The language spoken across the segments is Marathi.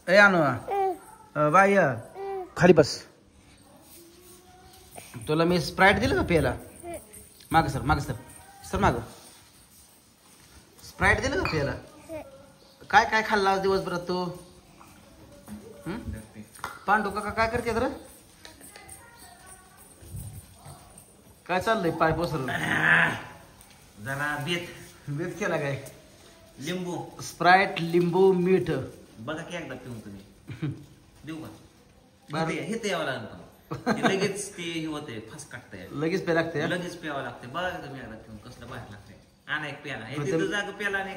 ए आणू बाय खाली बस. तुला मी स्प्राईट दिलं का प्यायला? माग सर माग सर सर माग. स्प्राईट दिलं का प्यायला? काय काय खाल्ला आज दिवसभरात तू? पांडू काका काय करते तर? काय चाललंय पाय पसरून? जरा बेत बेत केला काय? लिंबू स्प्राईट लिंबू मीठ बघा की एकदा पिऊन तुम्ही. देऊ का? हे ते यावं लागलं लगेच ते होते फास काढताय लगेच प्या लागते. लगेच प्यावं लागते. बघा तुम्ही एकदा पिऊन कसलं बाहेर लागतंय. आणा एक प्याला हे तिथं जाग प्याला आणि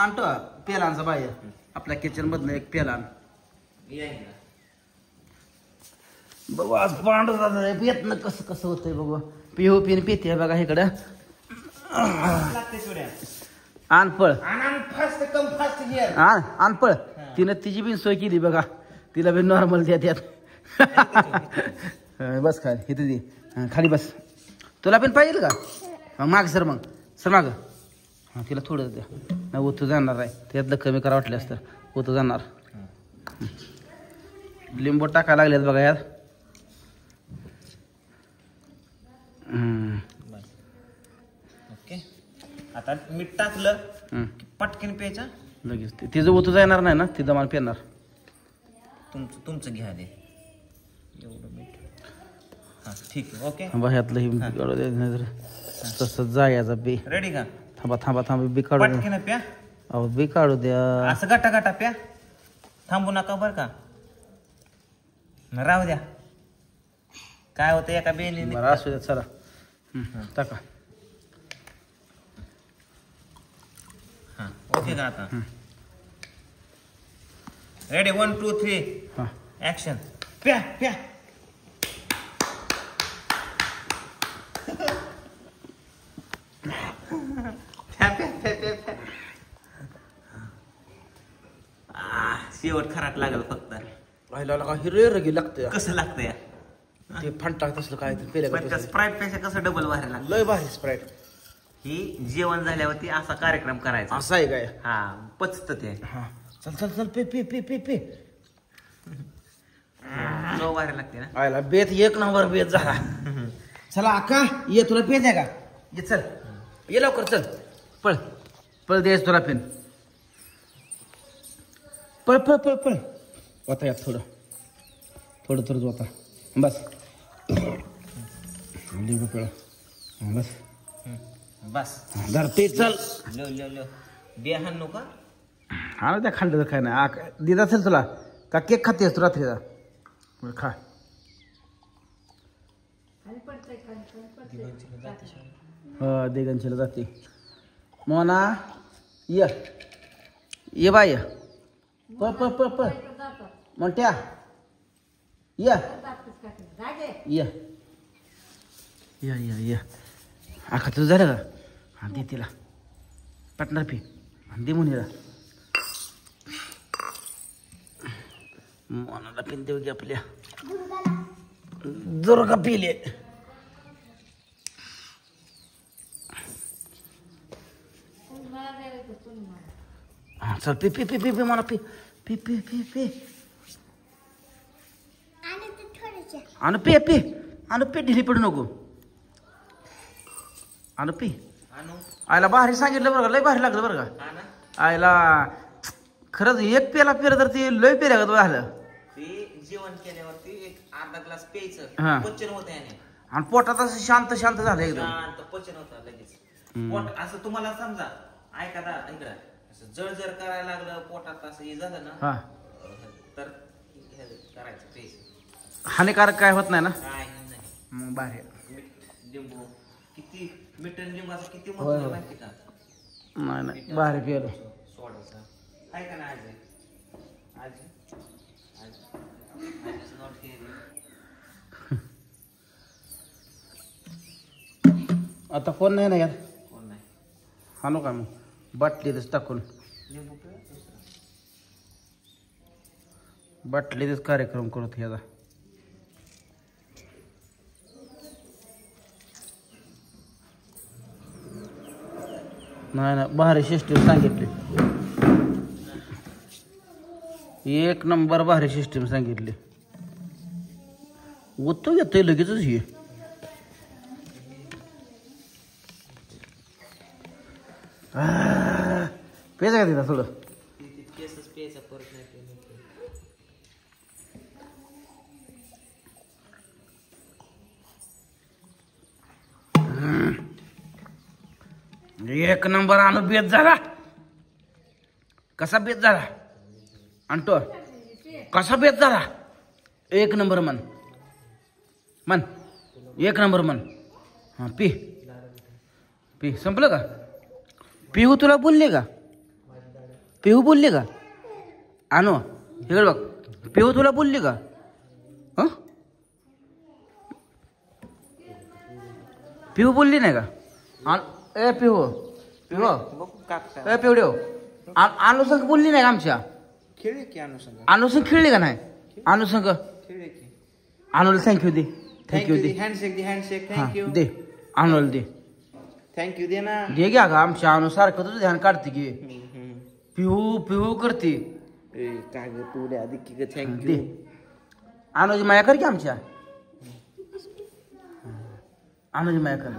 आणतो पेलांचा बाय आपल्या किचन मधनं एक पेला आण. बघू आज पांडू दादा पेत ना कसं कसं होतंय बघू. पिऊ पिन पिते बघा इकडं. आण पळ आण पळ. तिनं तिची बिन सोय केली बघा. तिला बी नॉर्मल द्या. बस खाली इथे दे खाली बस. तुला पण पाहिजे का? माग सर मग सर माग. हा तिला थोडं द्या ना. उतू जाणार आहे त्यातलं कमी करा वाटल्यास तर उतू जाणार. लिंबू टाकायला लागलेत बघा यात. ओके आता मीठ टाकलं पटकन प्यायचं लगेच. तिचं उतू जाणार नाही ना ती दमान पेणार. तुमचं घ्या दे एवढं मीठ. हा ठीक आहे ओके. बाह्यातलं तसं जायचा बी. रेडी का? थांबा थांबा थांबा बी काढू द्या. पटकन प्या. अहो बी काढू द्या. असं गटा गटा प्या. थांबू नका बरं का. राहू द्या. काय होतं एका बेलीने. बरं असू द्या चला टाका. हा ओके का आता? रेडी 1 2 3 हा ऍक्शन. प्या प्या. शेवट खराट लागल फक्त. हिरे रगी लागते. कसं लागतं या ते फंटा तसलं काय पेल्या स्प्राईट पेक्षा कसं डबल व्हायला लागलं. लय भारी स्प्राईट. ही जेवण झाल्यावरती असा कार्यक्रम करायचा. असं आहे काय? हा पचत ते. हा चल चल चल पे पे पे पे पे. चव व्हायला लागते ना. आयला बेत एक नंबर बेत झाला. चला अक्का ये तुला पेन आहे का? ये चल ये लवकर चल. पळ पळ द्यायच तुला पेन. पळ पळ पळ पळ. होता यात थोडं थोडं थोडं होता. बस लिंबू पिळा. बस बस धर ते चल. लो लो लो बे हाणू का? हा ना त्या खाल्लं काय नाही. दिदा असेल तुला का केक खातेस तू रात्रीचा? खा. हो दिगंशीला जाते. मोना ये ये बाय पळ पळ पळ पळ. मोठ्या ये ये या या या. आखा तुझं झालं का? हा दे तिला पटणार पी. दे मुनीला. मोनाला पिन देऊ की आपल्या. जर का पिले हा चल पी पी पी पी पी मला पी पी पी पी पी. आणि पे पे आणि पे ढिली पडू नको. आणि पी. आयला भारी सांगितलं बरं का. लय भारी लागलं बरं का. आयला खरंच एक पेला पेला तर ते लय पेल्या का झालं. ते जेवण केल्यावरती एक अर्धा ग्लास हा. प्यायचं पचन होतं याने. आणि पोटात असं शांत शांत झालं एकदम. शांत पचन होतं लगेच. पोट असं तुम्हाला समजा ऐका दा इकडं असं जळजळ करायला लागलं पोटात असं हे झालं ना हा तर करायचं प्यायचं. हानिकारक काय होत नाही ना. काय नाही. मग भारी. लिंबू किती मीठ आणि लिंबाचं किती महत्व माहिती का? नाही नाही भारी पिलं. सोडायचं आहे का नाही आजी? आजी आजीच नॉट हिअरिंग. आता कोण नाही ना यार. कोण नाही. हाणू का मग बाटलीतच टाकून. लिंबू पिळा दुसरा. बाटलीतच कार्यक्रम करत ह्याचा. नाही ना भारी सिस्टीम सांगितली. एक नंबर भारी सिस्टीम सांगितली. उत्तर येतोय लगेचच हे. पेज का तिथं थोडं. एक नंबर आणू बेत झाला. कसा बेत झाला आणतो. कसा बेत झाला. एक नंबर मन मन एक नंबर मन. हा पी पी. संपलं का. पिहू तुला बोलले का. पिहू बोलले का. आणू इकडे बघ. पिहू तुला बोलली का. हं पिहू बोलली नाही का. ए पिहू पिहू ए पिवड्यो अनुसंग बोलली नाही का आमच्या. खेळले की अनुसंग. अनुसंग खेळली का नाही. अनुसंग खेळले की. अनुला थँक्यू दे. थँक्यू दे. हँडशेक दे. हँडशेक. हा थँक्यू दे. अनुला दे. थँक्यू दे ना. दे घ्या का आमच्या अनु सारखं तुझं ध्यान काढते की. पिहू पिहू करते. काय ग तू आधी की ग. दे. थँक्यू. अनुजी माया कर की आमच्या. अनुजी माया कर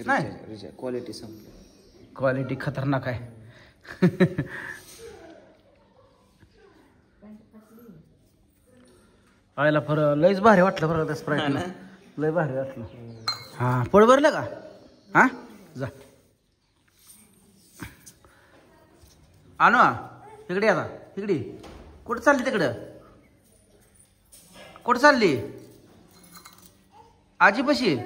नाही. क्वालिटी संपली. क्वालिटी खतरनाक आहे. आयला फरक लयच भारी वाटलं बरं त्या स्प्राईटला. लय भारी वाटलं. हा पोट भरलं का. हा जा आणू इकडे. आता इकडे कुठं चालली. तिकडं कुठं चालली. आजीपाशी.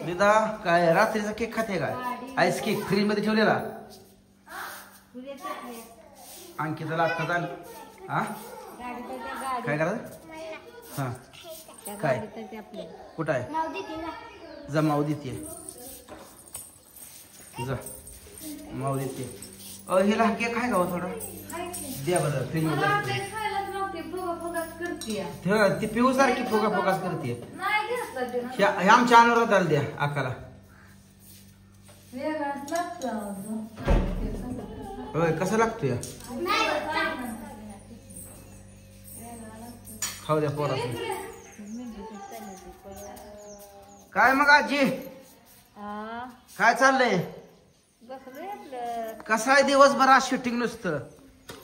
निदा काय रात्रीचा केक खाते काय. आईस केक फ्रीज मध्ये ठेवलेला. अंकिताला आत्ता चाल. हा काय करायचं. हा काय कुठं आहे. जा माऊ देते. जा माऊ देते. हिला केक आहे का थोडा. द्या बरं फ्रीज मध्ये. ती पिऊ सारखी फुगा फुगाच करते. हे आमच्या अनुराधाला द्या आकाला. होय कसा लागतोय. खाऊ द्या पोरा. काय मग आजी काय चाललंय. कसं आहे दिवसभर आज शूटिंग नुसतं.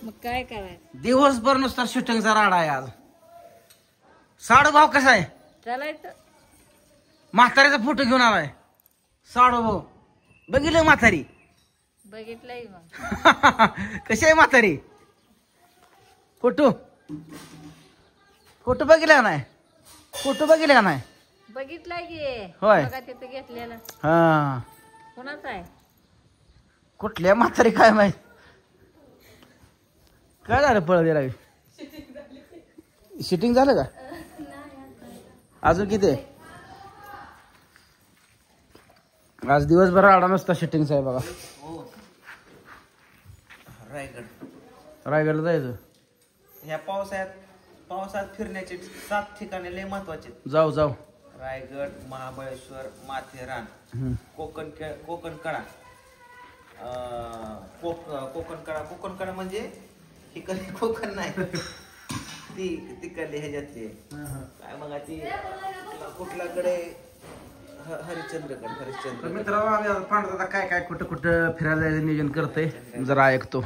मग काय करायचं. दिवसभर नुसता शूटिंगचा राडा आहे आज. साडू भाव कसा आहे. चालायचं. म्हातारीचा फोटो घेऊन आलाय. साडू भाऊ बघितलं म्हातारी. बघितलंय मग. कशी आहे म्हातारी. फोटो फोटो बघितला नाही. फोटो बघितला का नाही. बघितलंय की. होय. बघा तिथं घेतलेला. हा कोणाचा आहे. कुठल्या म्हातारी काय माहित. काय झालं पळ गेला. शूटिंग झालं का अजून किती. आज दिवसभर आडा नसता शूटिंगचा आहे बघा. रायगडला जायचं. ह्या पावसाळ्यात फिरण्याचे 7 ठिकाणे लय महत्वाचे. जाऊ जाऊ. रायगड, महाबळेश्वर, माथेरान, कोकण कडा. कोकण कडा म्हणजे इकडे कोकण नाही. ती तिकडले ह्याच्यातले काय मग ती कुठल्याकडे हरिश्चंद्रगड. मित्रांनो आम्ही पांढरा काय काय कुठं कुठं फिरायला नियोजन करतोय जरा ऐकतो.